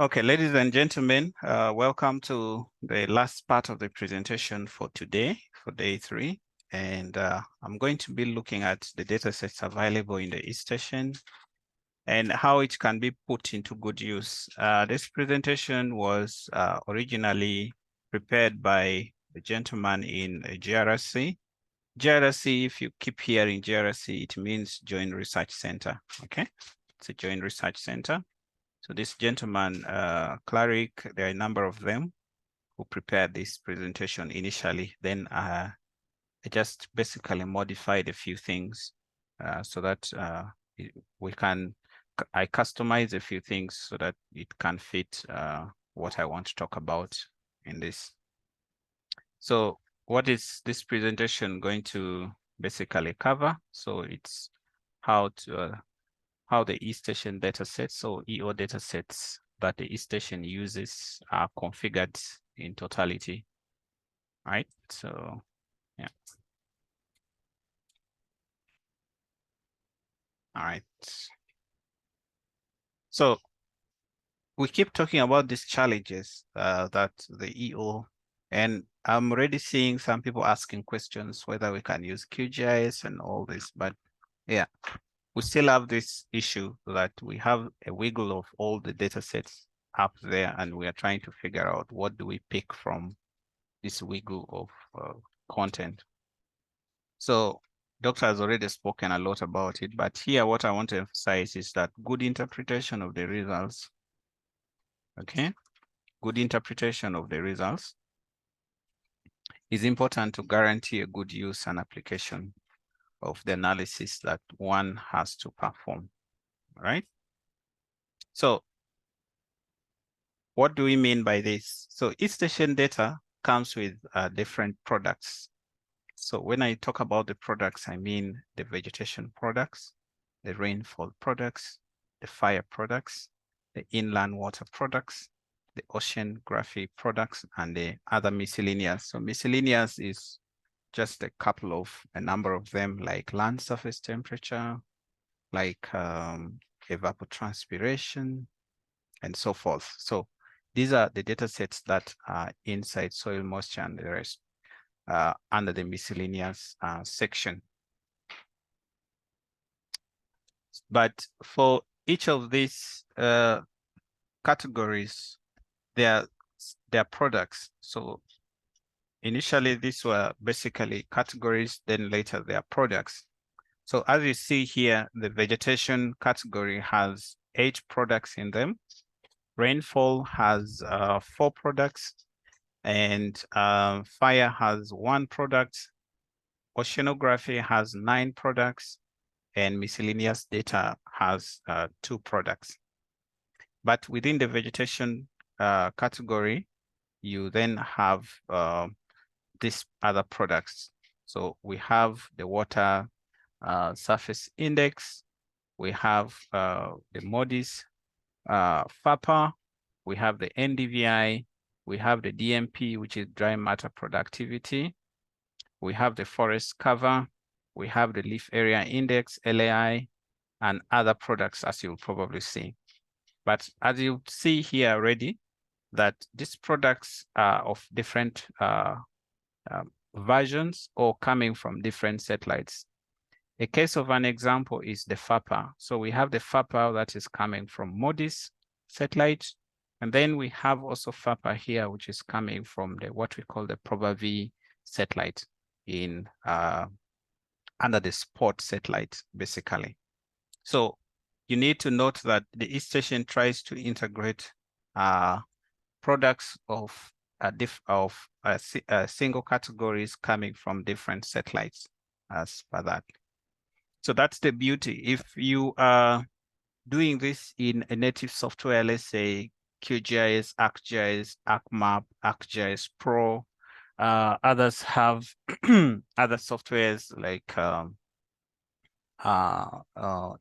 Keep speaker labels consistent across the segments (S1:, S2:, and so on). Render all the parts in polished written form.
S1: Okay, ladies and gentlemen, welcome to the last part of the presentation for today, for day 3. And I'm going to be looking at the datasets available in the eStation and how it can be put into good use. This presentation was originally prepared by a gentleman in GRC. GRC, if you keep hearing GRC, it means Joint Research Center, okay? It's a Joint Research Center. So this gentleman, Claric, there are a number of them who prepared this presentation initially. Then I just basically modified a few things so that I customize a few things so that it can fit what I want to talk about in this. So what is this presentation going to basically cover? So it's how the eStation datasets, so EO datasets that the eStation uses are configured in totality, right? So, yeah. All right. So we keep talking about these challenges that the EO, and I'm already seeing some people asking questions whether we can use QGIS and all this, but yeah, we still have this issue that we have a wiggle of all the data sets up there, and we are trying to figure out what do we pick from this wiggle of content. So Doctor has already spoken a lot about it, but here what I want to emphasize is that good interpretation of the results, okay? Good interpretation of the results is important to guarantee a good use and application of the analysis that one has to perform, right? So what do we mean by this? So eStation data comes with different products. So when I talk about the products, I mean the vegetation products, the rainfall products, the fire products, the inland water products, the oceanography products, and the other miscellaneous. So miscellaneous is just a number of them, like land surface temperature, like evapotranspiration, and so forth. So these are the data sets that are inside soil moisture and the rest under the miscellaneous section. But for each of these categories, they are products. So initially, these were basically categories, then later they are products. So as you see here, the vegetation category has 8 products in them. Rainfall has 4 products, and fire has 1 product. Oceanography has 9 products, and miscellaneous data has 2 products. But within the vegetation category, you then have these other products. So we have the water surface index, we have the MODIS FAPA, we have the NDVI, we have the DMP, which is dry matter productivity, we have the forest cover, we have the leaf area index, LAI, and other products, as you'll probably see. But as you see here already, that these products are of different versions or coming from different satellites. A case of an example is the FAPA. So we have the FAPA that is coming from MODIS satellite. And then we have also FAPA here, which is coming from the what we call the PROBA-V satellite in under the SPOT satellite, basically. So you need to note that the eStation tries to integrate products of single categories coming from different satellites as per that. So that's the beauty. If you are doing this in a native software, let's say QGIS, ArcGIS, ArcMap, ArcGIS Pro, others have other softwares like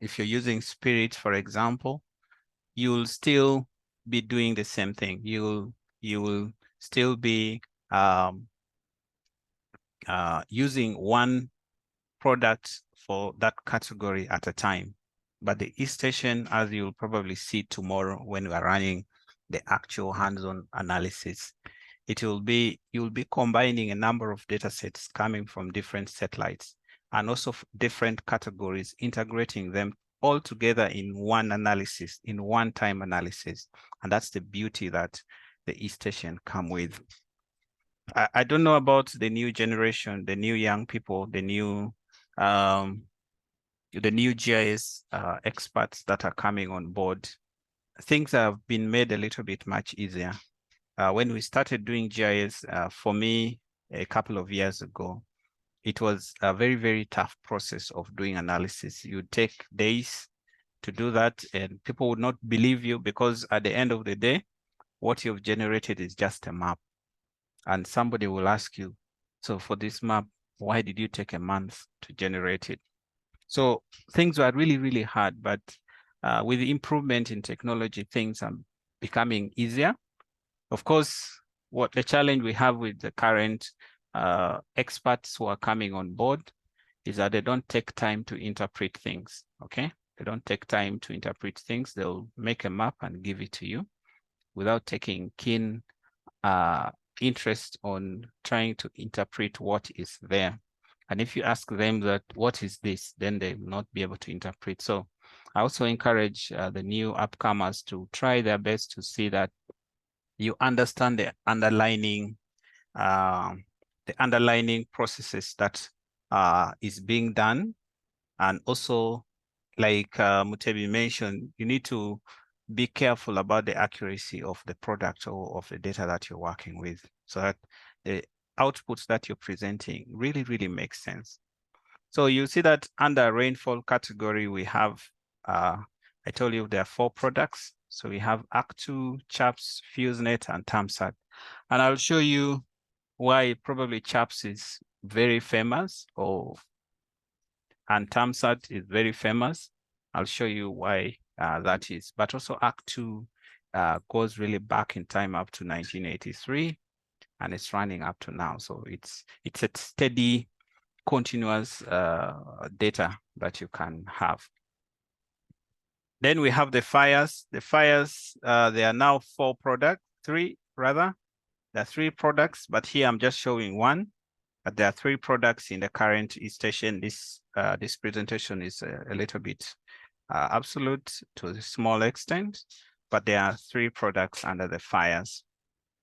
S1: if you're using Spirit, for example, you'll still be doing the same thing. You will still be using one product for that category at a time. But the eStation, as you'll probably see tomorrow when we are running the actual hands-on analysis. You'll be combining a number of data sets coming from different satellites and also different categories, integrating them all together in one analysis, in one-time analysis. And that's the beauty that the eStation come with. I don't know about the new generation, the new young people, the new GIS experts that are coming on board. Things have been made a little bit much easier. When we started doing GIS, for me, a couple of years ago, it was a very, very tough process of doing analysis. You take days to do that, and people would not believe you because at the end of the day, what you've generated is just a map. And somebody will ask you, so for this map, why did you take a month to generate it? So things were really, really hard, but with the improvement in technology, things are becoming easier. Of course, what the challenge we have with the current experts who are coming on board is that they don't take time to interpret things, okay? They don't take time to interpret things. They'll make a map and give it to you without taking keen interest on trying to interpret what is there. And if you ask them that, what is this? Then they will not be able to interpret. So I also encourage the new upcomers to try their best to see that you understand the underlining processes that is being done. And also, like Mutebi mentioned, you need to be careful about the accuracy of the product or of the data that you're working with, so that the outputs that you're presenting really, really makes sense. So you see that under rainfall category, we have, I told you there are 4 products. So we have ACT2, CHAPS, FuseNet, and ThermSat. And I'll show you why probably CHAPS is very famous, and ThermSat is very famous. I'll show you why that is. But also ACT2 goes really back in time up to 1983, and it's running up to now. So it's a steady, continuous data that you can have. Then we have the fires. The fires, there are now 3 rather. There are 3 products, but here I'm just showing one. But there are 3 products in the current eStation. This presentation is a little bit absolute to a small extent, but there are 3 products under the fires.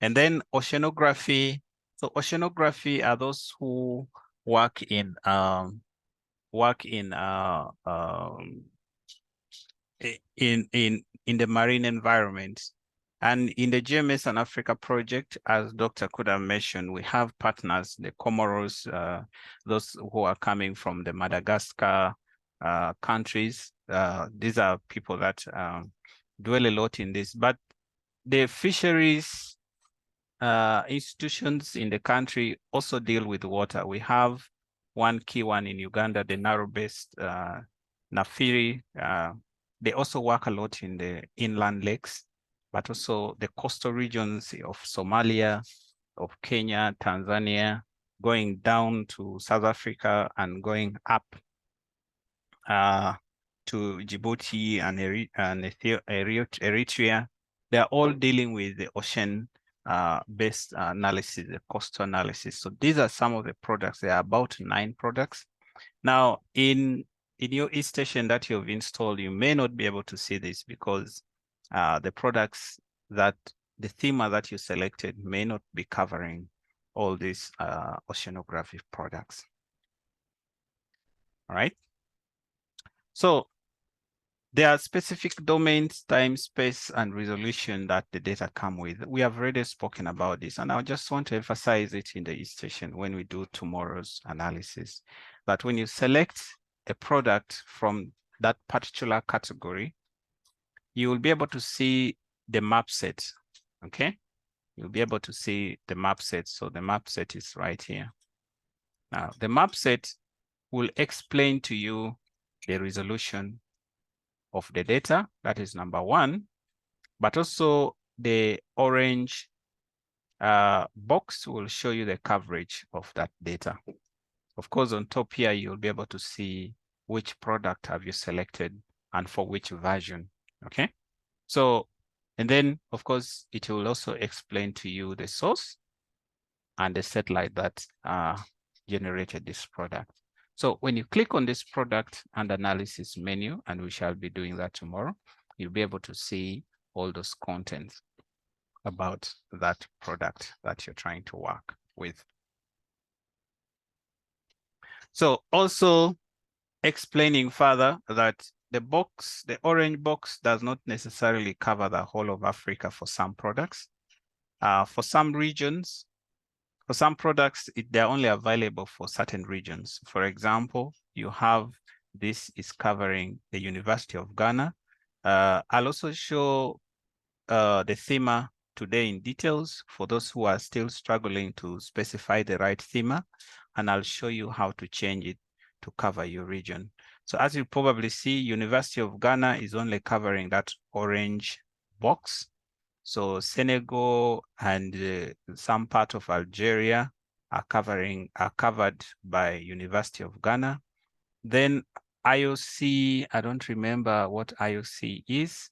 S1: And then oceanography. So oceanography are those who work in the marine environment. And in the GMES and Africa project, as Dr. Kuda mentioned, we have partners, the Comoros, those who are coming from the Madagascar countries. These are people that dwell a lot in this. But the fisheries institutions in the country also deal with water. We have one key one in Uganda, the narrow-based Nafiri. They also work a lot in the inland lakes, but also the coastal regions of Somalia, of Kenya, Tanzania, going down to South Africa and going up to Djibouti and Eritrea. They are all dealing with the ocean-based analysis, the coastal analysis. So these are some of the products. There are about 9 products. Now, in your eStation that you've installed, you may not be able to see this because the products that the theme that you selected may not be covering all these oceanography products. All right. So there are specific domains, time, space, and resolution that the data come with. We have already spoken about this, and I just want to emphasize it in the eStation when we do tomorrow's analysis, that when you select a product from that particular category, you will be able to see the map set, okay? You'll be able to see the map set. So the map set is right here. Now, the map set will explain to you the resolution of the data, that is number 1, but also the orange box will show you the coverage of that data. Of course, on top here, you'll be able to see which product have you selected and for which version, okay? So And then, of course, it will also explain to you the source and the satellite that generated this product. So when you click on this product and analysis menu, and we shall be doing that tomorrow, you'll be able to see all those contents about that product that you're trying to work with. So also explaining further that the box, the orange box, does not necessarily cover the whole of Africa for some products. For some regions, for some products, they're only available for certain regions. For example, you have this is covering the University of Ghana. I'll also show the thema today in details for those who are still struggling to specify the right thema, and I'll show you how to change it to cover your region. So as you probably see, University of Ghana is only covering that orange box. So Senegal and some part of Algeria are covered by University of Ghana. Then IOC, I don't remember what IOC is,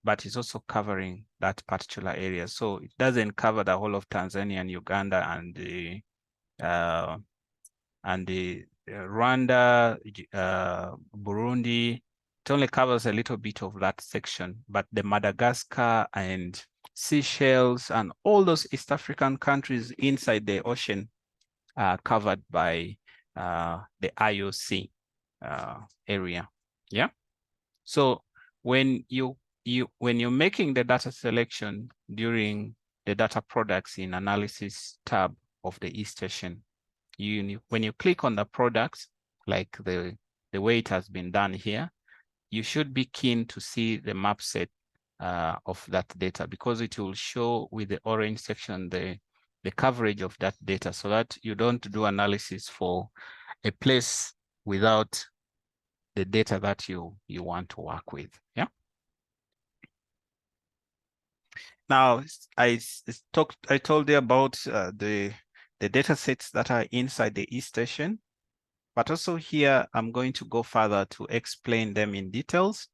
S1: but it's also covering that particular area. So it doesn't cover the whole of Tanzania and Uganda and the Rwanda, Burundi. It only covers a little bit of that section, but the Madagascar and Seychelles and all those East African countries inside the ocean are covered by the IOC area. Yeah. So when you're making the data selection during the data products in analysis tab of the eStation, when you click on the products, like the way it has been done here, you should be keen to see the map set of that data, because it will show with the orange section the coverage of that data, so that you don't do analysis for a place without the data that you want to work with. Yeah. Now, I told you about the data sets that are inside the eStation, but also here I'm going to go further to explain them in details.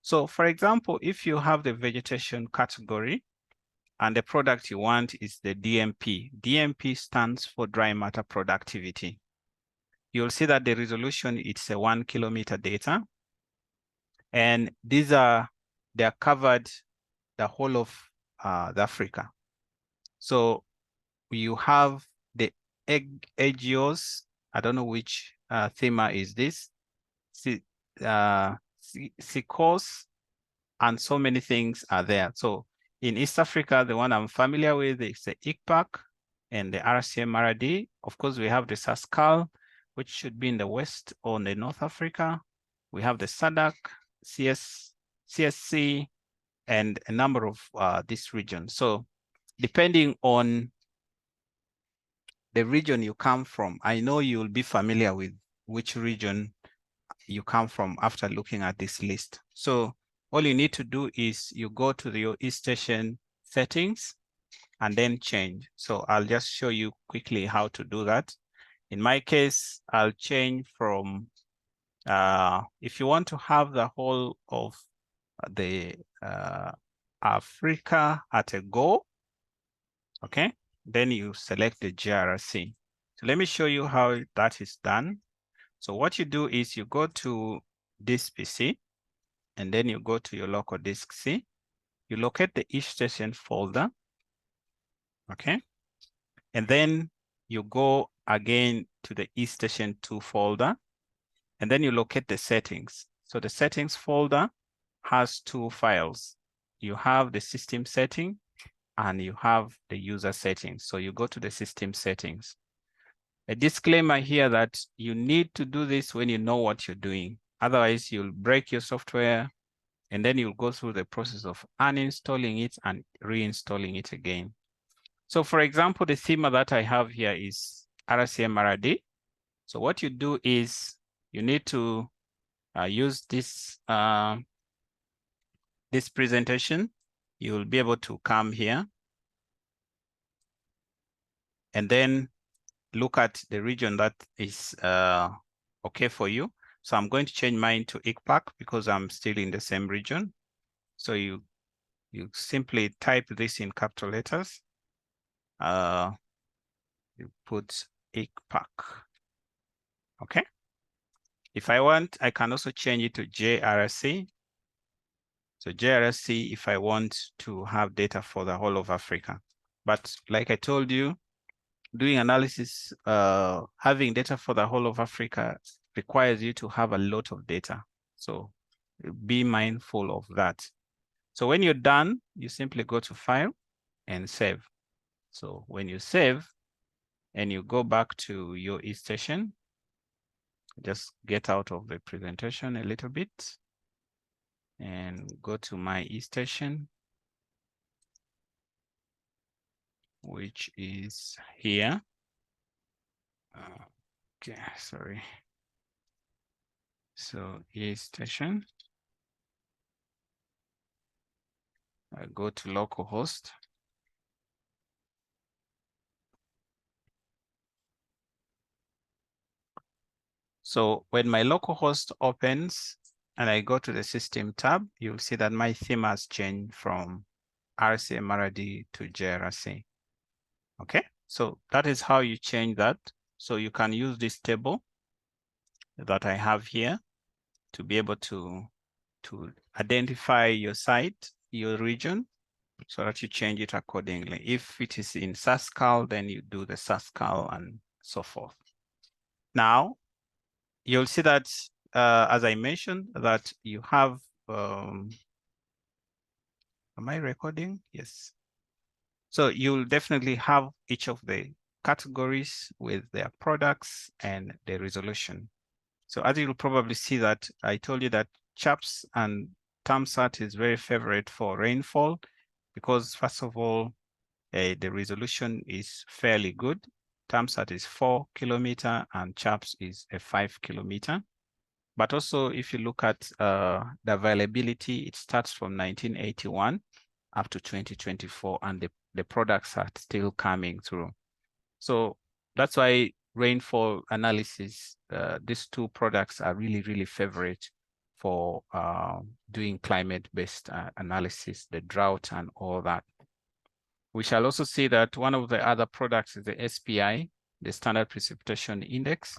S1: So for example, if you have the vegetation category and the product you want is the DMP, DMP stands for dry matter productivity. You'll see that the resolution, it's a 1 kilometer data. And they're covered the whole of the Africa. So you have the EGOs, I don't know which thema is this, SICOs, and so many things are there. So in East Africa, the one I'm familiar with is the ICPAC and the RCMRD. Of course, we have the SASCAL, which should be in the West or in the North Africa. We have the SADC, CSC, and a number of these regions. So depending on the region you come from, I know you'll be familiar with which region you come from after looking at this list. So all you need to do is you go to your eStation settings and then change. So I'll just show you quickly how to do that. In my case, I'll change from, if you want to have the whole of the Africa at a go, okay, then you select the GRC. So let me show you how that is done. So what you do is you go to this PC, and then you go to your local disk C. You locate the eStation folder, okay? And then you go again to the eStation 2 folder, and then you locate the settings. So the settings folder has two files. You have the system setting and you have the user settings. So you go to the system settings. A disclaimer here that you need to do this when you know what you're doing. Otherwise, you'll break your software and then you'll go through the process of uninstalling it and reinstalling it again. So for example, the theme that I have here is RCMRD. So what you do is you need to use this, this presentation. You'll be able to come here and then look at the region that is okay for you. So I'm going to change mine to ICPAC because I'm still in the same region. So you you simply type this in capital letters. You put ICPAC. Okay. If I want, I can also change it to JRC. So JRC, if I want to have data for the whole of Africa. But like I told you, doing analysis, having data for the whole of Africa requires you to have a lot of data. So be mindful of that. So when you're done, you simply go to File and Save. So when you save and you go back to your eStation, just get out of the presentation a little bit and go to my eStation, which is here. Okay, sorry. So eStation, I go to localhost. So when my localhost opens and I go to the system tab, you'll see that my theme has changed from RCMRD to JRC. Okay, so that is how you change that. So you can use this table that I have here to be able to identify your site, your region, so that you change it accordingly. If it is in SASCAL, then you do the SASCAL and so forth. Now, you'll see that, as I mentioned, that you have, am I recording? Yes. So you'll definitely have each of the categories with their products and the resolution. So as you'll probably see that I told you that CHAPS and ThermSat is very favorite for rainfall because first of all, the resolution is fairly good. ThermSat is 4 kilometer and CHAPS is a 5 kilometer. But also if you look at the availability, it starts from 1981 up to 2024 and the products are still coming through. So that's why rainfall analysis, these two products are really, really favorite for doing climate-based analysis, the drought and all that. We shall also see that one of the other products is the SPI, the Standard Precipitation Index,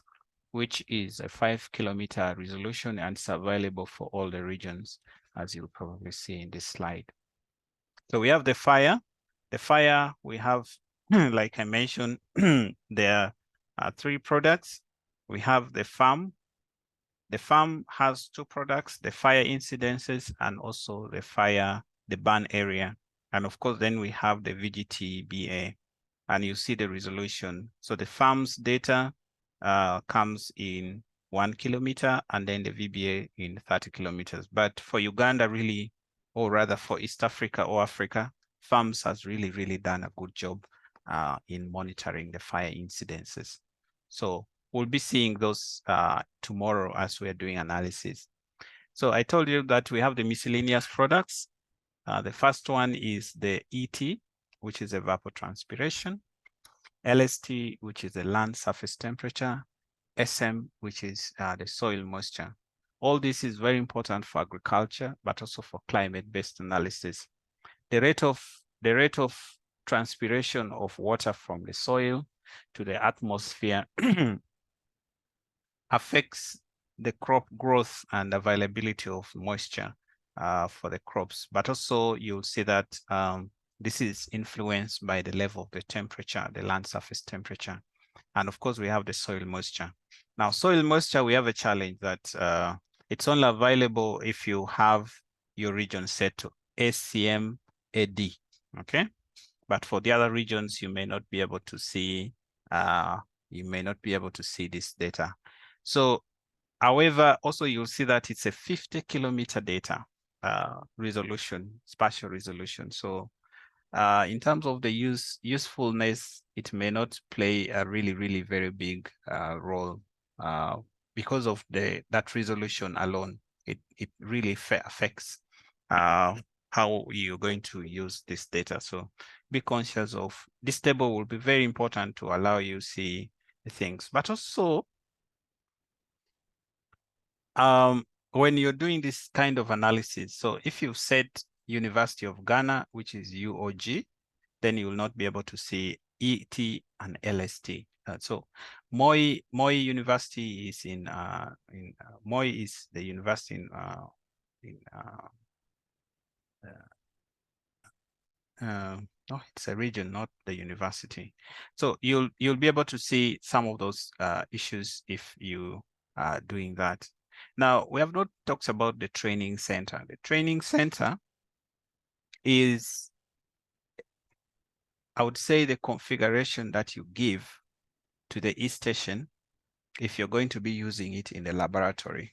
S1: which is a 5 kilometer resolution and it's available for all the regions, as you'll probably see in this slide. So we have the fire. The fire, we have, like I mentioned, there are 3 products. We have the farm. The farm has 2 products, the fire incidences and also the burn area. And of course, then we have the VGT-BA and you see the resolution. So the farm's data comes in 1 kilometer and then the VBA in 30 kilometers. But for Uganda, really, or rather for East Africa or Africa, farms has really, really done a good job in monitoring the fire incidences. So we'll be seeing those tomorrow as we're doing analysis. So I told you that we have the miscellaneous products. The first one is the ET, which is evapotranspiration, LST, which is the land surface temperature, SM, which is the soil moisture. All this is very important for agriculture, but also for climate-based analysis. The rate of transpiration of water from the soil to the atmosphere affects the crop growth and availability of moisture for the crops. But also you'll see that this is influenced by the level of the temperature, the land surface temperature. And of course, we have the soil moisture. Now, soil moisture, we have a challenge that it's only available if you have your region set to SCM AD, okay? But for the other regions, you may not be able to see this data. So, however, also you'll see that it's a 50 kilometer data resolution, spatial resolution. So in terms of the usefulness, it may not play a really, really very big role because of that resolution alone. It really affects how you're going to use this data. So be conscious of this table will be very important to allow you see the things, but also when you're doing this kind of analysis, so if you've set University of Ghana, which is UOG, then you will not be able to see ET and LST. So Moi University is in Moi is the university no, it's a region, not the university. So you'll be able to see some of those issues if you are doing that. Now, we have not talked about the training center. The training center is, I would say, the configuration that you give to the eStation if you're going to be using it in the laboratory.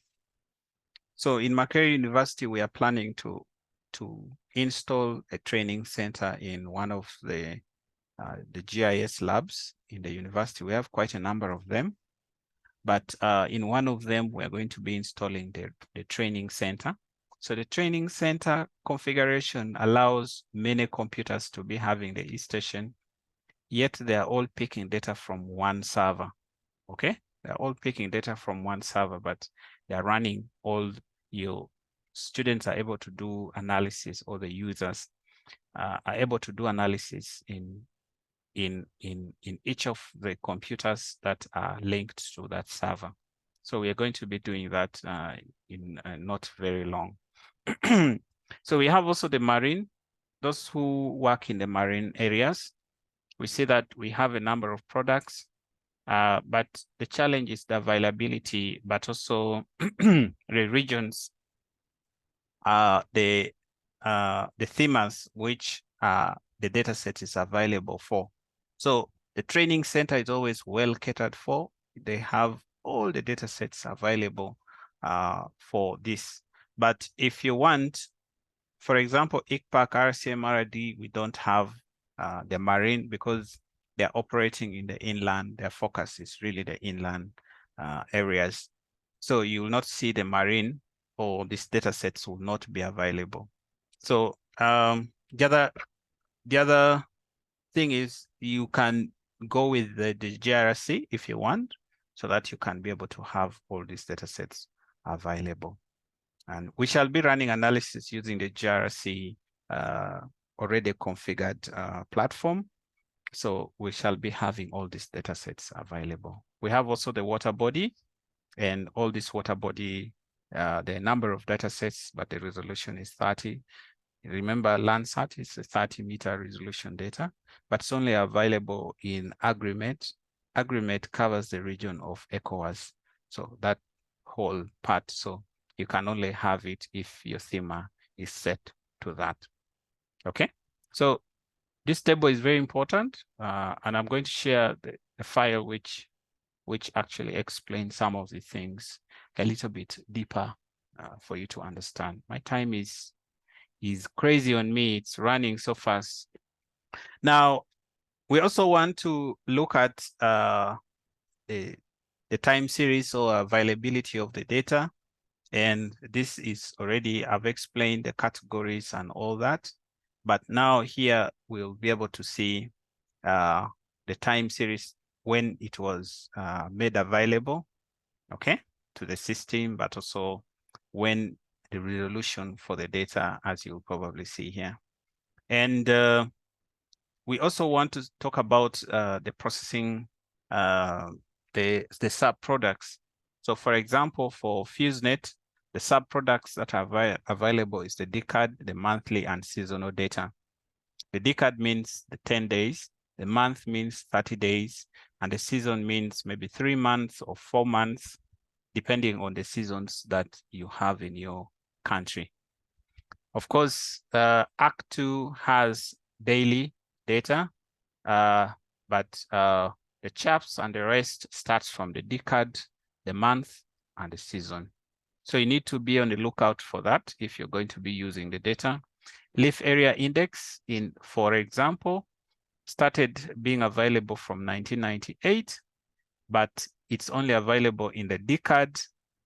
S1: So in Makerere University, we are planning to install a training center in one of the GIS labs in the university. We have quite a number of them, but in one of them, we're going to be installing the training center. So the training center configuration allows many computers to be having the eStation, yet they're all picking data from one server, okay? They're all picking data from one server, but they're running all your students are able to do analysis, or the users are able to do analysis in each of the computers that are linked to that server. So we are going to be doing that in not very long. So we have also the marine, those who work in the marine areas. We see that we have a number of products, but the challenge is the availability, but also the regions, the themas which the data set is available for. So the training center is always well catered for. They have all the data sets available for this. But if you want, for example, ICPAC, RCM, RD, we don't have the marine because they're operating in the inland. Their focus is really the inland areas. So you will not see the marine, or these data sets will not be available. So the other thing is you can go with the GRC if you want, so that you can be able to have all these data sets available. And we shall be running analysis using the GRC already configured platform. So we shall be having all these data sets available. We have also the water body, and all this water body, the number of data sets, but the resolution is 30. Remember, Landsat is a 30-meter resolution data, but it's only available in AgriMet. AgriMet covers the region of ECOWAS, so that whole part. So you can only have it if your thema is set to that. Okay, so this table is very important, and I'm going to share the file which actually explains some of the things a little bit deeper for you to understand. My time is crazy on me. It's running so fast. Now, we also want to look at the time series or availability of the data. And this is already, I've explained the categories and all that. But now here we'll be able to see the time series when it was made available, okay, to the system, but also when the resolution for the data, as you'll probably see here. And we also want to talk about the processing, the sub-products. So for example, for FuseNet, the sub-products that are available is the decade, the monthly, and seasonal data. The decade means the 10 days, the month means 30 days, and the season means maybe 3 months or 4 months, depending on the seasons that you have in your country. Of course, Act 2 has daily data, but the charts and the rest starts from the decade, the month, and the season. So you need to be on the lookout for that if you're going to be using the data. Leaf area index, for example, started being available from 1998, but it's only available in the decade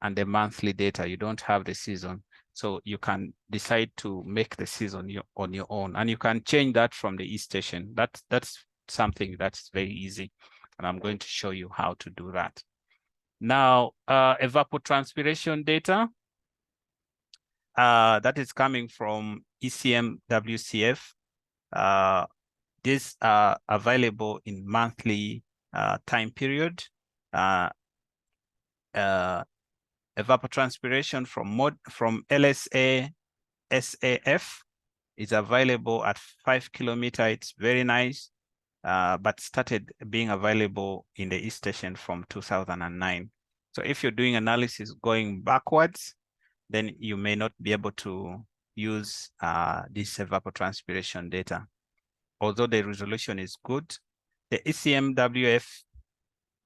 S1: and the monthly data. You don't have the season. So you can decide to make the season on your own, and you can change that from the eStation. That's something that's very easy, and I'm going to show you how to do that. Now, evapotranspiration data. that is coming from ECM WCF. These are available in monthly time period. Evapotranspiration from LSA SAF is available at 5 kilometers. It's very nice, but started being available in the eStation from 2009. So if you're doing analysis going backwards, then you may not be able to use this evapotranspiration data. Although the resolution is good, the ECM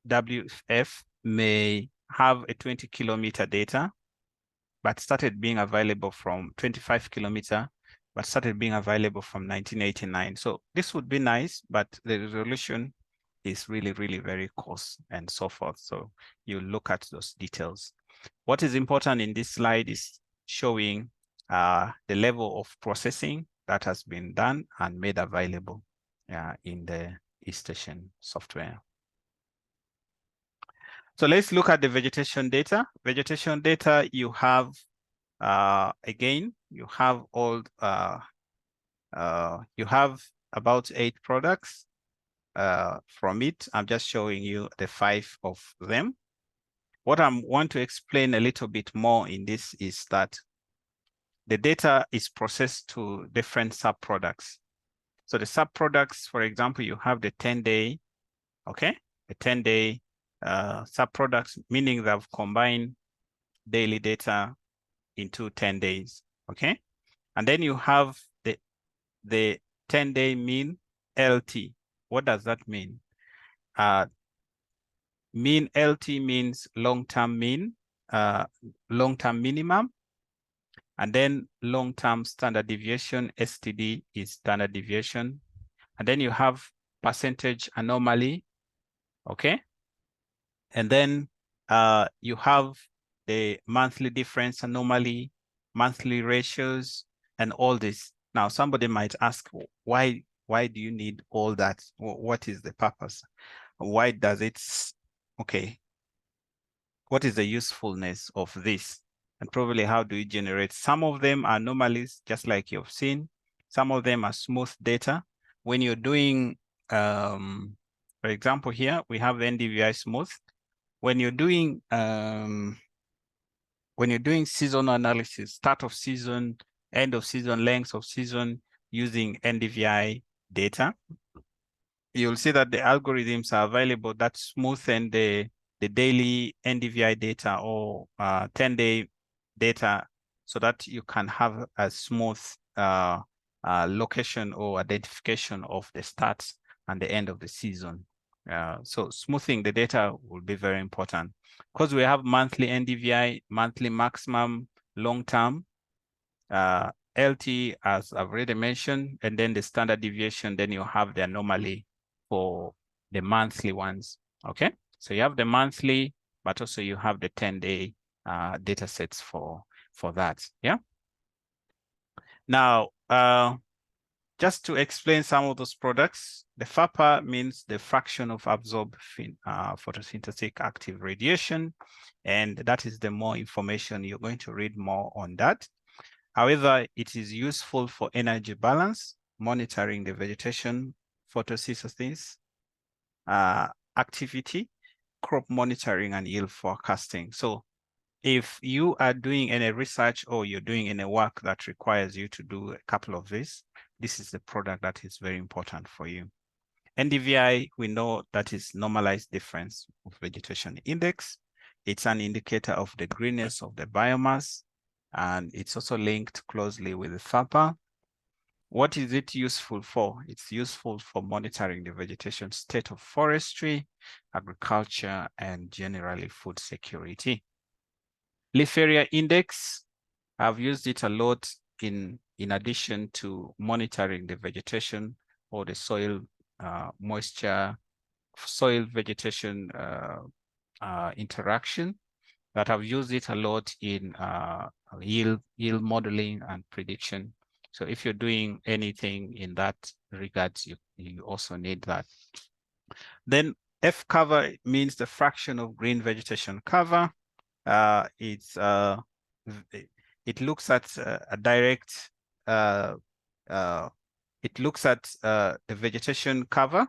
S1: WF may have a 20 kilometer data, but started being available from 25 kilometer, but started being available from 1989. So this would be nice, but the resolution is really, really very coarse and so forth. So you look at those details. What is important in this slide is showing the level of processing that has been done and made available in the eStation software. So let's look at the vegetation data. Vegetation data, you have, again, you have all, you have about 8 products from it. I'm just showing you the 5 of them. What I want to explain a little bit more in this is that the data is processed to different sub-products. So the sub-products, for example, you have the 10-day, okay? The 10-day sub-products, meaning they've combined daily data into 10 days, okay? And then you have the 10-day mean LT. What does that mean? Mean LT means long-term mean, long-term minimum, and then long-term standard deviation, STD is standard deviation. And then you have percentage anomaly, okay? And then you have the monthly difference anomaly, monthly ratios, and all this. Now, somebody might ask, why do you need all that? What is the purpose? Why does it, okay, what is the usefulness of this? And probably how do you generate? Some of them are anomalies, just like you've seen. Some of them are smooth data. When you're doing, for example, here, we have the NDVI smooth. When you're doing seasonal analysis, start of season, end of season, length of season, using NDVI data, you'll see that the algorithms are available that smoothen the daily NDVI data or 10-day data so that you can have a smooth location or identification of the start and the end of the season. So smoothing the data will be very important because we have monthly NDVI, monthly maximum, long-term, LT, as I've already mentioned, and then the standard deviation, then you have the anomaly for the monthly ones, okay? So you have the monthly, but also you have the 10-day data sets for that, yeah? Now, just to explain some of those products, the FAPA means the fraction of absorbed photosynthetic active radiation, and that is the more information. You're going to read more on that. However, it is useful for energy balance, monitoring the vegetation, photosynthesis, activity, crop monitoring, and yield forecasting. So if you are doing any research or you're doing any work that requires you to do a couple of this is the product that is very important for you. NDVI, we know that is normalized difference of vegetation index. It's an indicator of the greenness of the biomass, and it's also linked closely with the FAPA. What is it useful for? It's useful for monitoring the vegetation state of forestry, agriculture, and generally food security. Leaf area index, I've used it a lot in addition to monitoring the vegetation or the soil moisture, soil vegetation interaction, but I've used it a lot in yield modeling and prediction. So if you're doing anything in that regards, you also need that. Then F cover means the fraction of green vegetation cover. It's it looks at a direct, it looks at the vegetation cover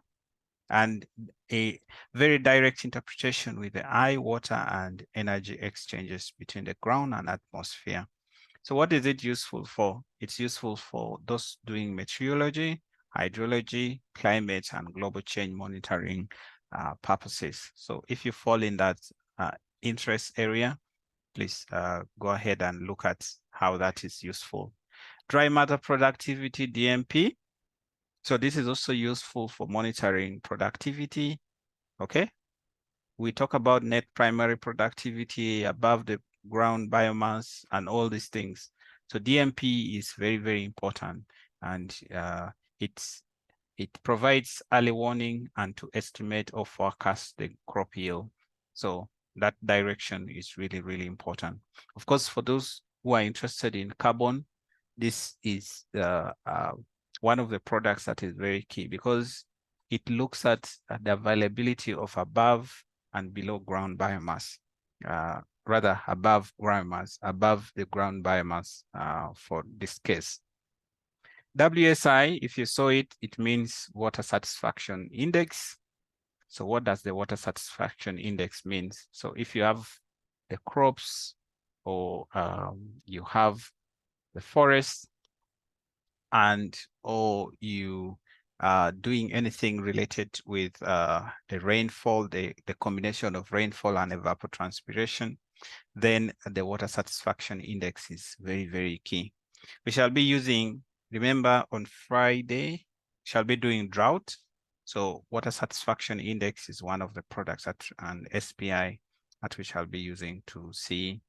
S1: and a very direct interpretation with the eye, water, and energy exchanges between the ground and atmosphere. So what is it useful for? It's useful for those doing meteorology, hydrology, climate, and global change monitoring purposes. So if you fall in that interest area, please go ahead and look at how that is useful. Dry matter productivity, DMP. So this is also useful for monitoring productivity, okay? We talk about net primary productivity, above the ground biomass, and all these things. So DMP is very, very important, and it provides early warning and to estimate or forecast the crop yield. So that direction is really, really important. Of course, for those who are interested in carbon, this is one of the products that is very key, because it looks at the availability of above and below ground biomass, rather above the ground biomass for this case. WSI, if you saw it, it means water satisfaction index. So what does the water satisfaction index means? So if you have the crops, or you have the forest, or you are doing anything related with the rainfall, the combination of rainfall and evapotranspiration, then the water satisfaction index is very, very key. We shall be using, remember, on Friday, shall be doing drought. So water satisfaction index is one of the products and SPI that we shall be using to see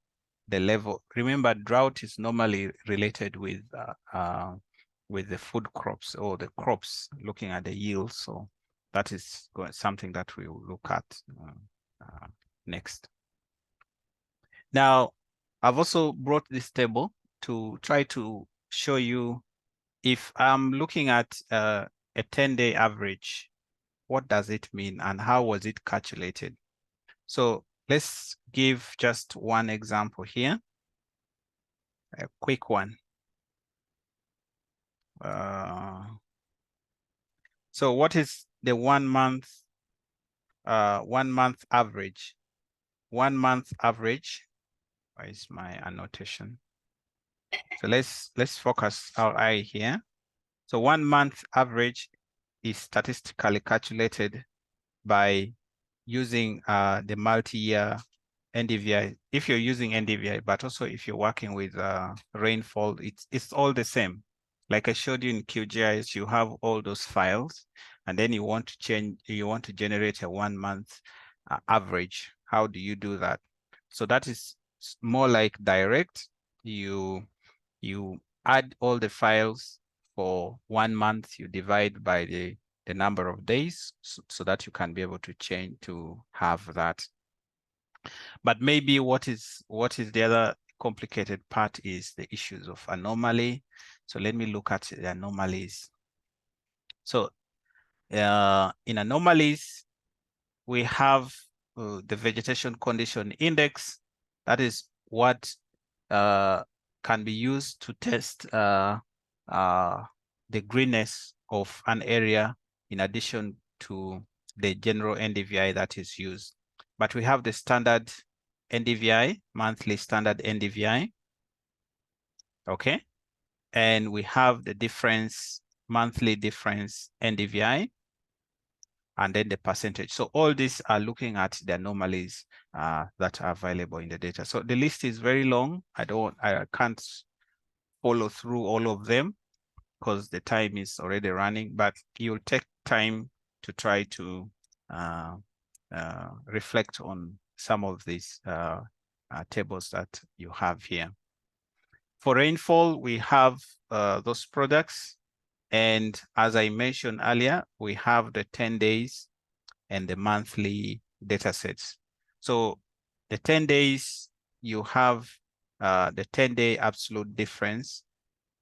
S1: the level. Remember, drought is normally related with the food crops, or the crops, looking at the yield. So that is something that we will look at next. Now, I've also brought this table to try to show you, if I'm looking at a 10-day average, what does it mean and how was it calculated? So let's give just one example here, a quick one. So what is the 1 month average? 1 month average. Where is my annotation? So let's focus our eye here. So 1 month average is statistically calculated by using the multi-year NDVI, if you're using NDVI, but also if you're working with rainfall, it's all the same. Like I showed you in QGIS, you have all those files, and then you want to generate a 1 month average. How do you do that? So that is more like direct. You add all the files for 1 month, you divide by the number of days, so that you can be able to change to have that. But maybe what is the other complicated part is the issues of anomaly. So let me look at the anomalies. So in anomalies, we have the vegetation condition index. That is what can be used to test the greenness of an area, in addition to the general NDVI that is used. But we have the standard NDVI, monthly standard NDVI, okay? And we have the difference, monthly difference NDVI, and then the percentage. So all these are looking at the anomalies that are available in the data. So the list is very long. I can't follow through all of them because the time is already running, but you'll take time to try to reflect on some of these tables that you have here. For rainfall, we have those products. And as I mentioned earlier, we have the 10 days and the monthly data sets. So the 10 days, you have the 10-day absolute difference,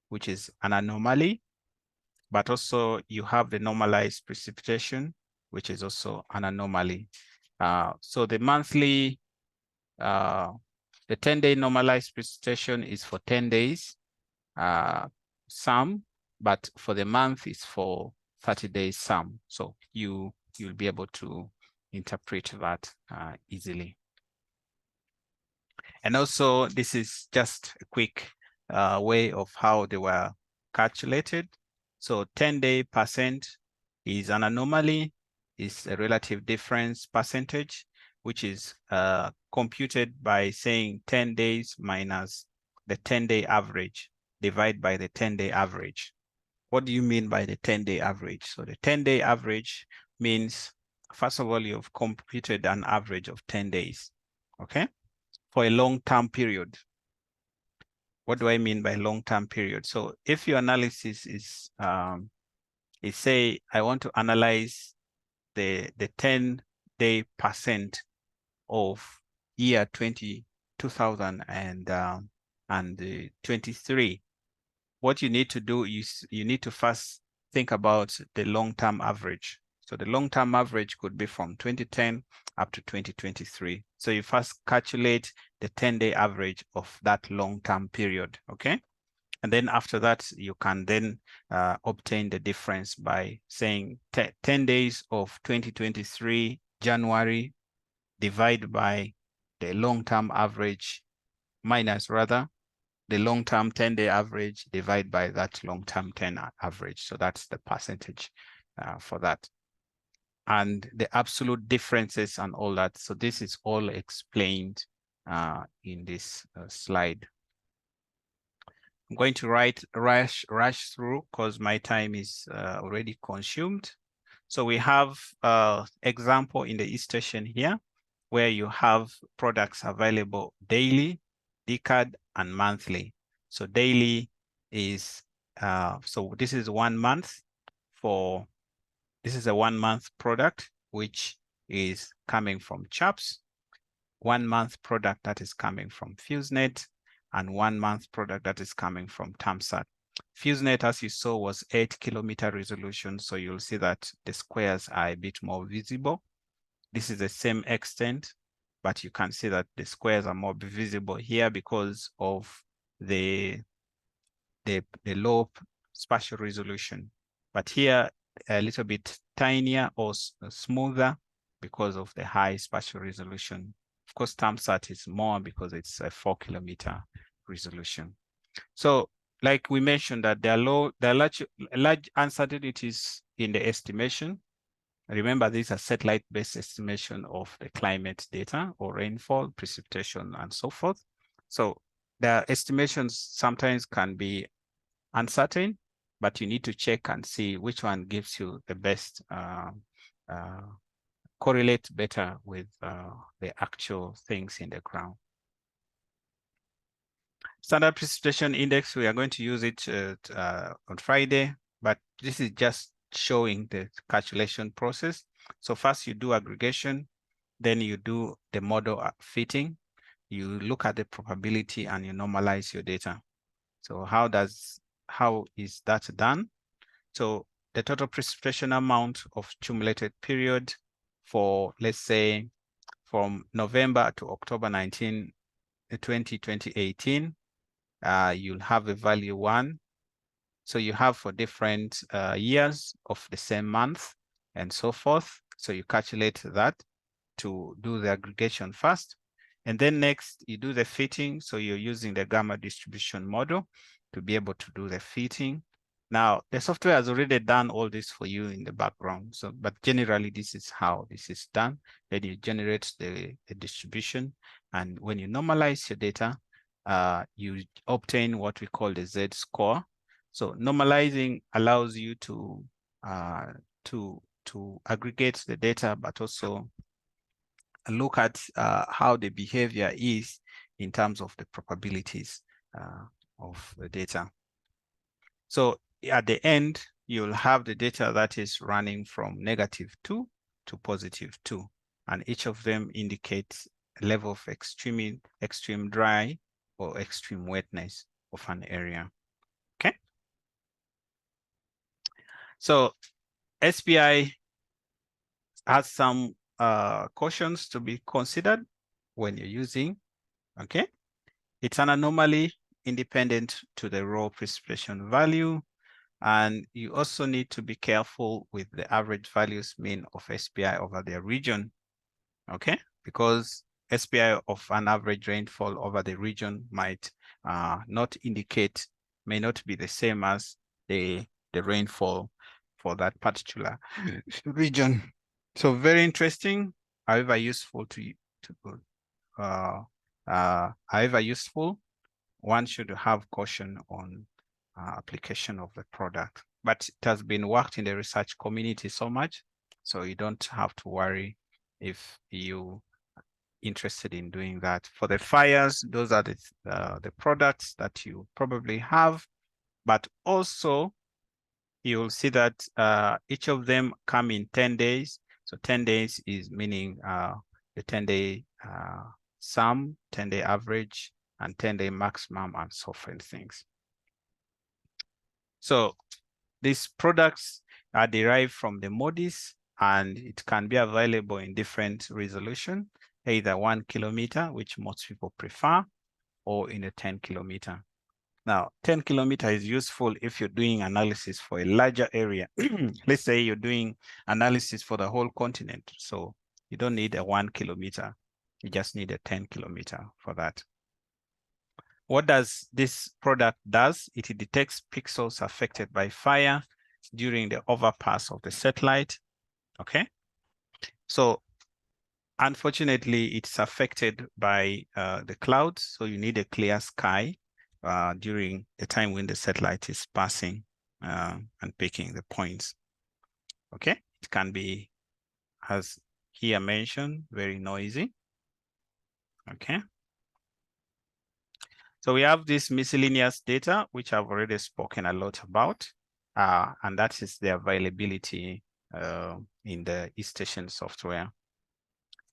S1: which is an anomaly, but also you have the normalized precipitation, which is also an anomaly. So the monthly The 10-day normalized precipitation is for 10 days, sum, but for the month is for 30 days sum. So you'll be able to interpret that easily. And also, this is just a quick way of how they were calculated. So 10-day percent is an anomaly, is a relative difference percentage, which is computed by saying 10 days minus the 10-day average, divide by the 10-day average. What do you mean by the 10-day average? So the 10-day average means, first of all, you've computed an average of 10 days, okay? For a long-term period. What do I mean by long-term period? So if your analysis is say, I want to analyze the 10-day percent of year 2023, what you need to do is you need to first think about the long-term average. So the long-term average could be from 2010 up to 2023. So you first calculate the 10-day average of that long-term period, okay? And then after that, you can then obtain the difference by saying 10 days of 2023 January divided by the long-term average minus rather the long-term 10-day average divided by that long-term 10 average. So that's the percentage for that. And the absolute differences and all that. So this is all explained in this slide. I'm going to rush through because my time is already consumed. So we have example in the eStation here, where you have products available daily, decade, and monthly. So daily is, so this is 1 month this is a 1 month product, which is coming from CHAPS, 1 month product that is coming from FuseNet, and 1 month product that is coming from TAMSAT. FuseNet, as you saw, was 8-kilometer resolution, so you'll see that the squares are a bit more visible. This is the same extent, but you can see that the squares are more visible here because of the low spatial resolution. But here, a little bit tinier or smoother because of the high spatial resolution. Of course, TAMSAT is more because it's a 4-kilometer resolution. So, like we mentioned, that there are large uncertainties in the estimation. Remember, these are satellite-based estimation of the climate data or rainfall, precipitation, and so forth. So the estimations sometimes can be uncertain, but you need to check and see which one gives you the best, correlate better with the actual things in the ground. Standard precipitation index, we are going to use it on Friday, but this is just showing the calculation process. So first you do aggregation, then you do the model fitting, you look at the probability and you normalize your data. So how is that done? So the total precipitation amount of cumulated period for, let's say, from November to October 2018, you'll have a value 1. So you have for different years of the same month and so forth. So you calculate that to do the aggregation first. And then next you do the fitting. So you're using the gamma distribution model to be able to do the fitting. Now, the software has already done all this for you in the background. So, but generally this is how this is done. Then you generate the distribution. And when you normalize your data, you obtain what we call the Z-score. So normalizing allows you to aggregate the data, but also look at how the behavior is in terms of the probabilities of the data. So at the end, you'll have the data that is running from -2 to +2, and each of them indicates a level of extreme dry or extreme wetness of an area. Okay. So SPI has some cautions to be considered when you're using, okay? It's an anomaly independent to the raw precipitation value. And you also need to be careful with the average values mean of SPI over their region, okay? Because SPI of an average rainfall over the region might not indicate, may not be the same as the rainfall for that particular region. So very interesting, however useful however useful, one should have caution on application of the product. But it has been worked in the research community so much, so you don't have to worry if you are interested in doing that. For the fires, those are the products that you probably have, but also you'll see that each of them come in 10 days. So 10 days is meaning the 10-day sum, 10-day average, and 10-day maximum, and so forth things. So these products are derived from the MODIS, and it can be available in different resolution, either 1 kilometer, which most people prefer, or in a 10 kilometer. Now, 10 kilometer is useful if you're doing analysis for a larger area. Let's say you're doing analysis for the whole continent. So you don't need a 1 kilometer. You just need a 10 kilometer for that. What does this product does? It detects pixels affected by fire during the overpass of the satellite, okay? So unfortunately, it's affected by the clouds, so you need a clear sky during the time when the satellite is passing and picking the points, okay? It can be, as here mentioned, very noisy, okay? So we have this miscellaneous data, which I've already spoken a lot about, and that is the availability in the eStation software.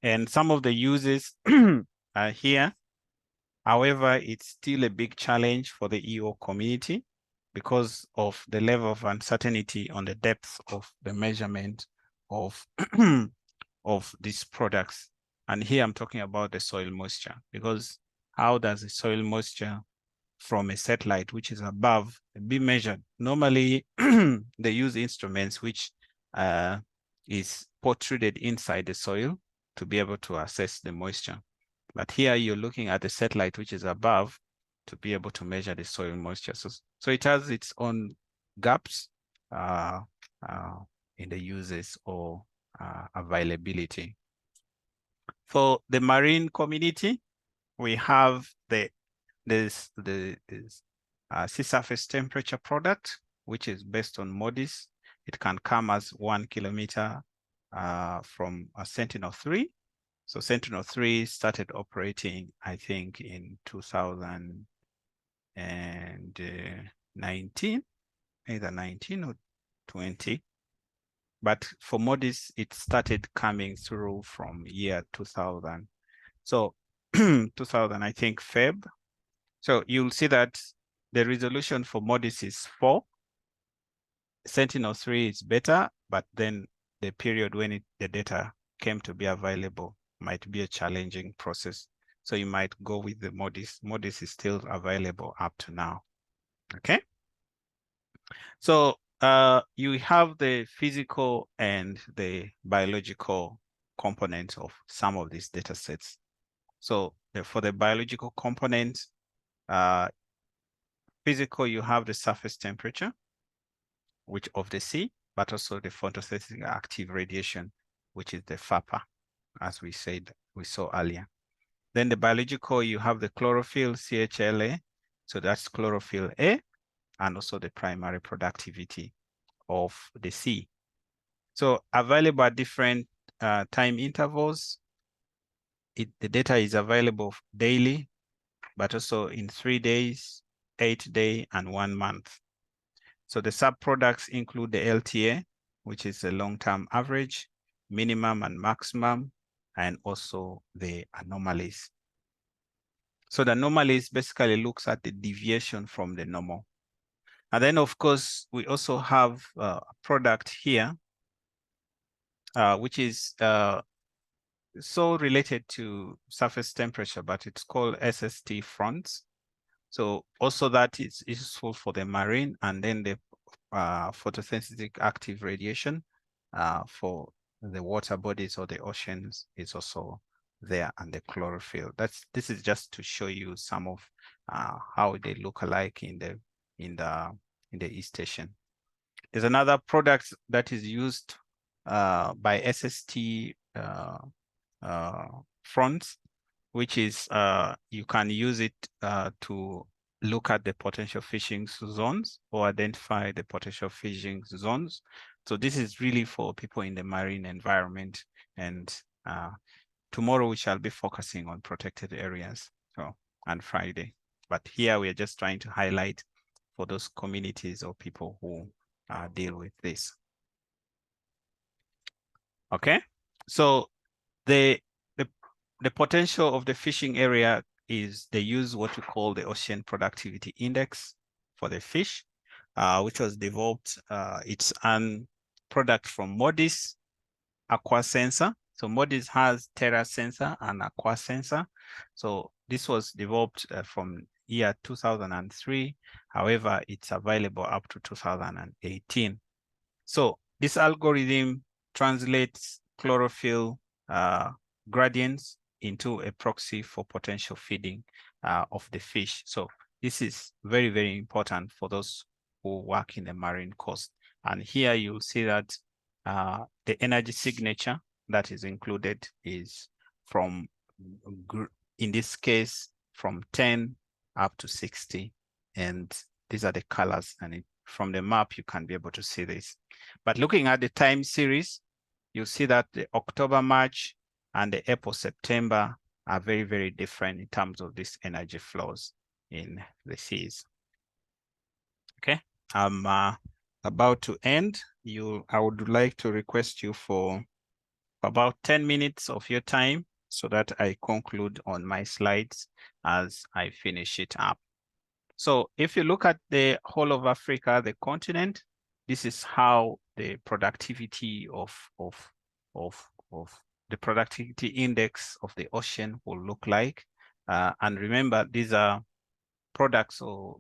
S1: And some of the uses are here. However, it's still a big challenge for the EO community because of the level of uncertainty on the depth of the measurement of, of these products. And here I'm talking about the soil moisture, because how does the soil moisture from a satellite which is above be measured? Normally, they use instruments which is protruded inside the soil to be able to assess the moisture. But here you're looking at the satellite which is above to be able to measure the soil moisture. So it has its own gaps in the uses or availability. For the marine community, we have the sea surface temperature product, which is based on MODIS. It can come as 1 kilometer from a Sentinel-3. So Sentinel-3 started operating, I think, in 2019, either 19 or 20. But for MODIS, it started coming through from year 2000. So 2000, I think, Feb. So you'll see that the resolution for MODIS is 4. Sentinel-3 is better, but then the period when the data came to be available might be a challenging process. So you might go with the MODIS. MODIS is still available up to now, okay? So you have the physical and the biological components of some of these data sets. So for the biological component, physical, you have the surface temperature, which of the sea, but also the photosynthetic active radiation, which is the FAPA, as we saw earlier. Then the biological, you have the chlorophyll, CHLA, so that's chlorophyll A, and also the primary productivity of the sea. So available at different time intervals. The data is available daily, but also in 3 days, 8 days, and 1 month. So the sub-products include the LTA, which is a long-term average, minimum and maximum, and also the anomalies. So the anomalies basically looks at the deviation from the normal. And then, of course, we also have a product here, which is so related to surface temperature, but it's called SST fronts. So also that is useful for the marine, and then the photosynthetic active radiation for the water bodies or the oceans is also there, and the chlorophyll. This is just to show you some of how they look alike in the eStation. There's another product that is used by SST fronts, which is you can use it to look at the potential fishing zones or identify the potential fishing zones. So this is really for people in the marine environment, and tomorrow we shall be focusing on protected areas, so, and Friday. But here we are just trying to highlight for those communities or people who deal with this. Okay, so the potential of the fishing area is they use what we call the Ocean Productivity Index for the fish, which was developed. It's a product from MODIS Aqua Sensor. So MODIS has Terra Sensor and Aqua Sensor. So this was developed from year 2003. However, it's available up to 2018. So this algorithm translates chlorophyll gradients into a proxy for potential feeding of the fish. So this is very, very important for those who work in the marine coast. And here you'll see that the energy signature that is included is from, in this case, from 10 up to 60. And these are the colors, and from the map, you can be able to see this. But looking at the time series, you see that the October, March, and the April, September are very, very different in terms of these energy flows in the seas. Okay, I'm about to end. I would like to request you for about 10 minutes of your time so that I conclude on my slides as I finish it up. So if you look at the whole of Africa, the continent, this is how the productivity of the productivity index of the ocean will look like. And remember, these are products or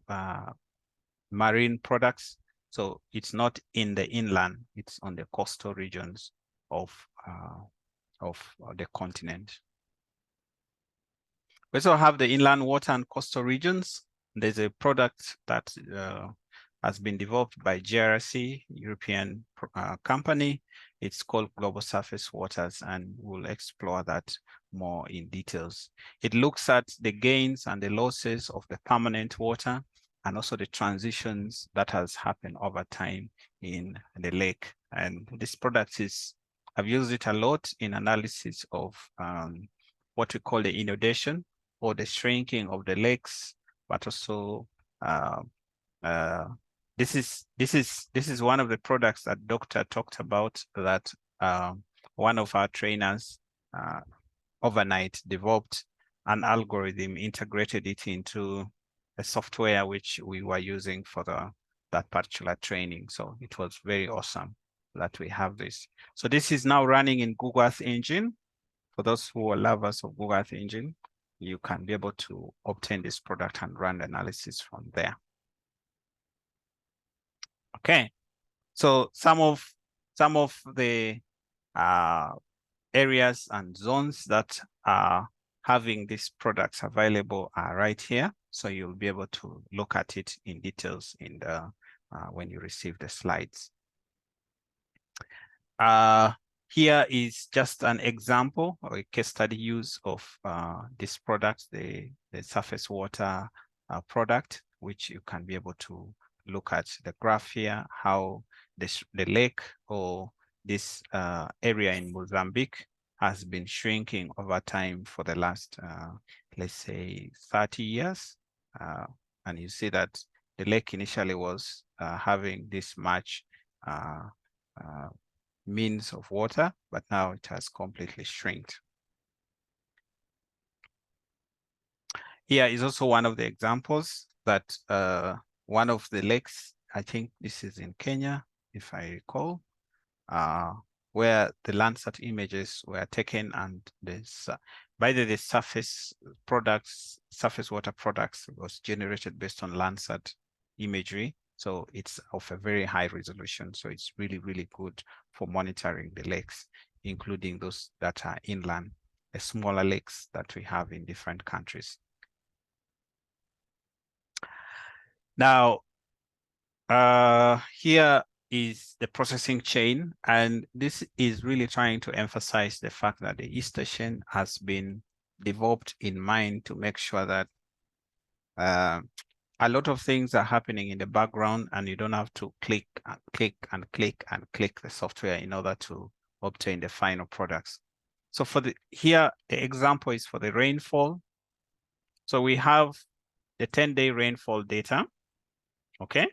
S1: marine products. So it's not in the inland, it's on the coastal regions of the continent. We also have the inland water and coastal regions. There's a product that has been developed by GRC, European company. It's called Global Surface Waters, and we'll explore that more in details. It looks at the gains and the losses of the permanent water, and also the transitions that has happened over time in the lake. And this product I've used it a lot in analysis of what we call the inundation or the shrinking of the lakes, but also this is one of the products that Doctor talked about, that one of our trainers overnight developed an algorithm, integrated it into a software which we were using for that particular training. So it was very awesome that we have this. So this is now running in Google Earth Engine. For those who are lovers of Google Earth Engine, you can be able to obtain this product and run the analysis from there. Okay, so some of the areas and zones that are having these products available are right here. So you'll be able to look at it in details in the when you receive the slides. Here is just an example or a case study use of this product, the surface water product, which you can be able to look at the graph here, how the lake or this area in Mozambique has been shrinking over time for the last, let's say, 30 years. And you see that the lake initially was having this much means of water, but now it has completely shrinked. Here is also one of the examples that one of the lakes, I think this is in Kenya, if I recall, where the Landsat images were taken, and this, by the surface products, surface water products was generated based on Landsat imagery. So it's of a very high resolution. So it's really, really good for monitoring the lakes, including those that are inland, the smaller lakes that we have in different countries. Now, here is the processing chain, and this is really trying to emphasize the fact that the eStation has been developed in mind to make sure that a lot of things are happening in the background, and you don't have to click and click and click and click the software in order to obtain the final products. So for the here, the example is for the rainfall. So we have the 10-day rainfall data, okay?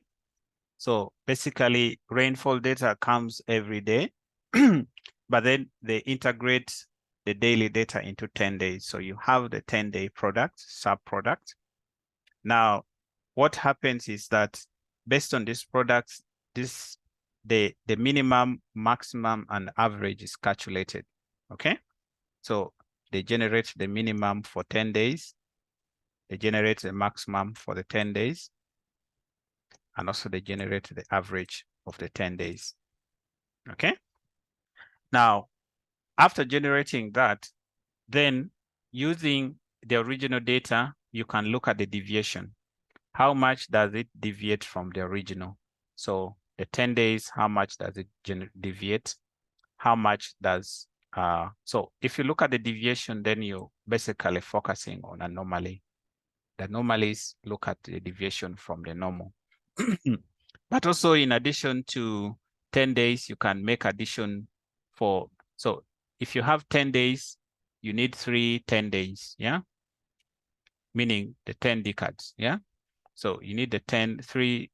S1: So basically, rainfall data comes every day, but then they integrate the daily data into 10 days. So you have the 10-day product, sub-product. Now, what happens is that based on these products, the minimum, maximum, and average is calculated, okay? So they generate the minimum for 10 days. They generate the maximum for the 10 days. And also they generate the average of the 10 days, okay? Now, after generating that, then using the original data, you can look at the deviation. How much does it deviate from the original? So the 10 days, how much does it deviate? How much does, so if you look at the deviation, then you're basically focusing on anomaly. The anomalies look at the deviation from the normal. But also in addition to 10 days, you can make addition for, so if you have 10 days, you need 3 10 days, yeah? Meaning the 10 decades, yeah? So you need the 3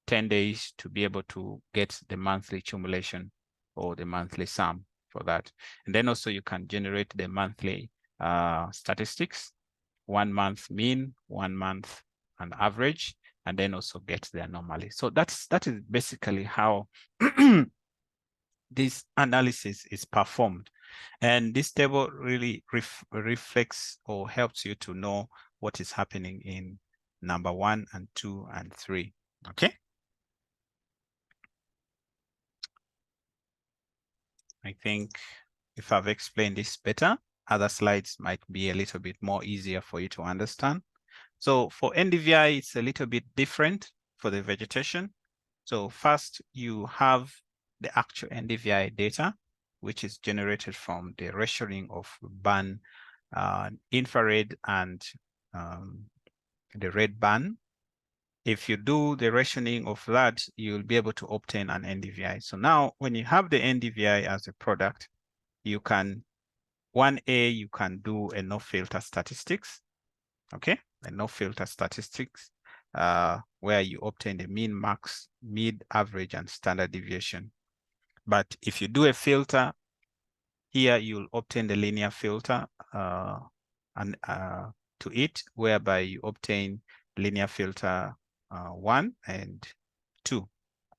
S1: 10 days to be able to get the monthly accumulation or the monthly sum for that. And then also you can generate the monthly statistics, 1 month mean, 1 month an average, and then also get the anomaly. So that is basically how this analysis is performed. And this table really reflects or helps you to know what is happening in number 1 and 2 and 3, okay? I think if I've explained this better, other slides might be a little bit more easier for you to understand. So for NDVI, it's a little bit different for the vegetation. So first, you have the actual NDVI data, which is generated from the ratioing of band, infrared and the red band. If you do the rationing of that, you'll be able to obtain an NDVI. So now when you have the NDVI as a product, you can, 1A, you can do a no filter statistics, okay? A no filter statistics, where you obtain the mean, max, mid, average, and standard deviation. But if you do a filter, here you'll obtain the linear filter to it, whereby you obtain linear filter 1 and 2.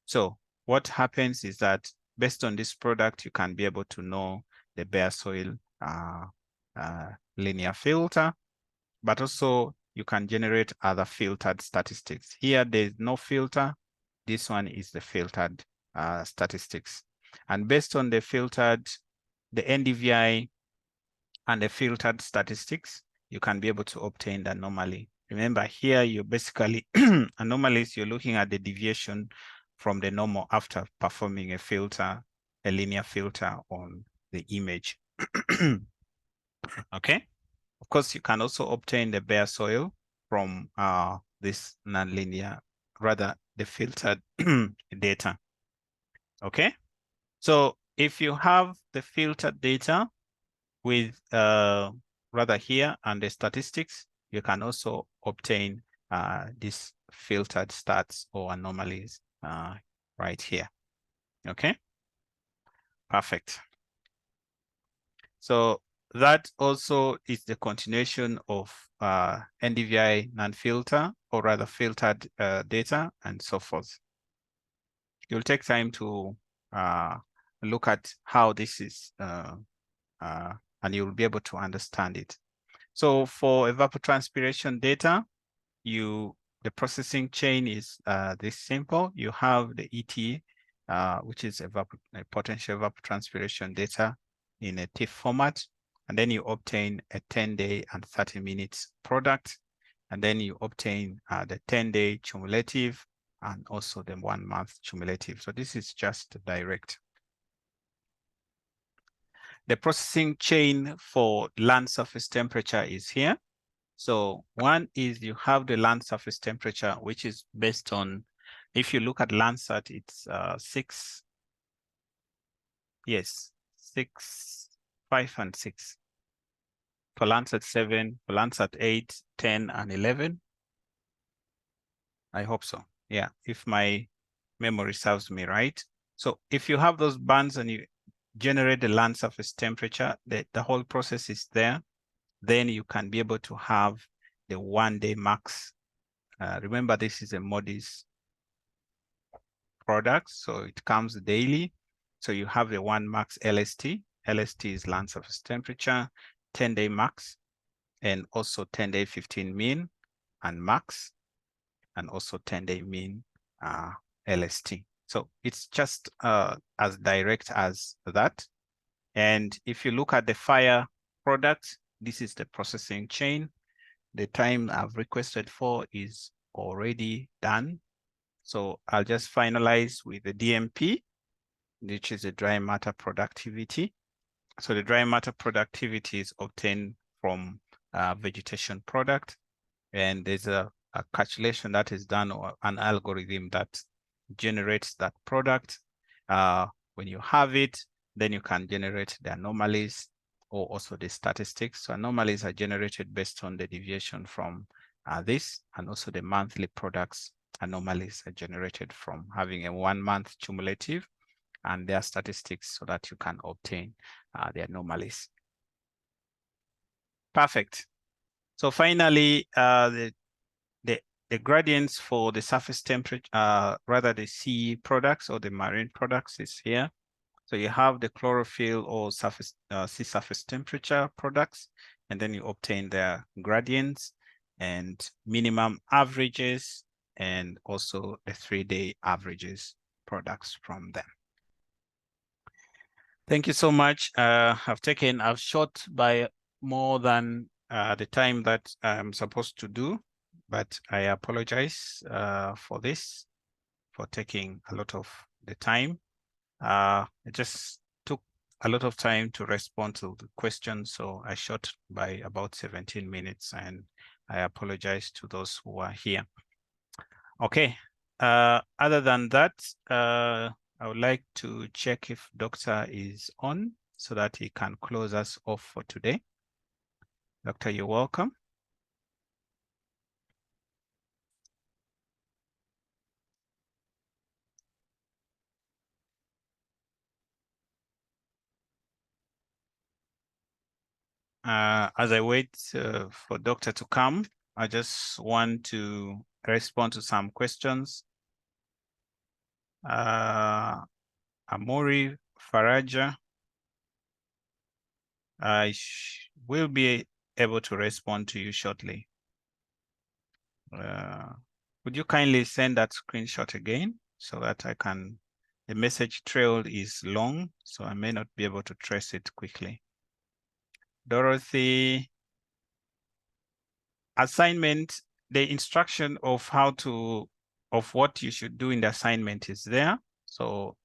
S1: So what happens is that based on this product, you can be able to know the bare soil linear filter, but also you can generate other filtered statistics. Here, there's no filter. This one is the filtered statistics. And based on the filtered, the NDVI and the filtered statistics, you can be able to obtain the anomaly. Remember here, you're basically, anomalies, you're looking at the deviation from the normal after performing a filter, a linear filter on the image. Okay. Of course, you can also obtain the bare soil from this nonlinear, rather the filtered data. Okay. So if you have the filtered data with rather here and the statistics, you can also obtain these filtered stats or anomalies right here. Okay, perfect. So that also is the continuation of NDVI non-filter, or rather filtered data and so forth. You'll take time to look at how this is, and you'll be able to understand it. So for evapotranspiration data, the processing chain is this simple. You have the ET, which is potential evapotranspiration data in a TIFF format, and then you obtain a 10-day and 30 minutes product, and then you obtain the 10-day cumulative and also the 1 month cumulative. So this is just direct. The processing chain for land surface temperature is here. So one is you have the land surface temperature, which is based on, if you look at Landsat, it's 5 and 6. For Landsat 7, for Landsat 8, 10, and 11. I hope so. Yeah, if my memory serves me right. So if you have those bands and you generate the land surface temperature, the whole process is there, then you can be able to have the 1-day max. Remember, this is a MODIS product, so it comes daily. So you have the 1 max LST. LST is land surface temperature, 10-day max, and also 10-day 15 mean and max, and also 10-day mean LST. So it's just as direct as that. And if you look at the fire product, this is the processing chain. The time I've requested for is already done. So I'll just finalize with the DMP, which is the dry matter productivity. So the dry matter productivity is obtained from vegetation product. And there's a calculation that is done, or an algorithm that generates that product. When you have it, then you can generate the anomalies or also the statistics. So anomalies are generated based on the deviation from this, and also the monthly products anomalies are generated from having a 1 month cumulative and their statistics, so that you can obtain the anomalies. Perfect. So finally, the gradients for the surface temperature, rather the sea products or the marine products is here. So you have the chlorophyll or surface sea surface temperature products, and then you obtain their gradients and minimum averages, and also the 3-day averages products from them. Thank you so much. I've shot by more than the time that I'm supposed to do, but I apologize for this, for taking a lot of the time. It just took a lot of time to respond to the questions, so I shot by about 17 minutes, and I apologize to those who are here. Okay, other than that, I would like to check if Doctor is on so that he can close us off for today. Doctor, you're welcome. As I wait for Doctor to come, I just want to respond to some questions. Amori Faraja, I will be able to respond to you shortly. Would you kindly send that screenshot again so that I can, the message trail is long, so I may not be able to trace it quickly. Dorothy, assignment, the instruction of what you should do in the assignment is there. So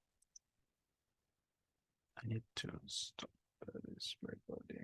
S1: I need to stop this recording.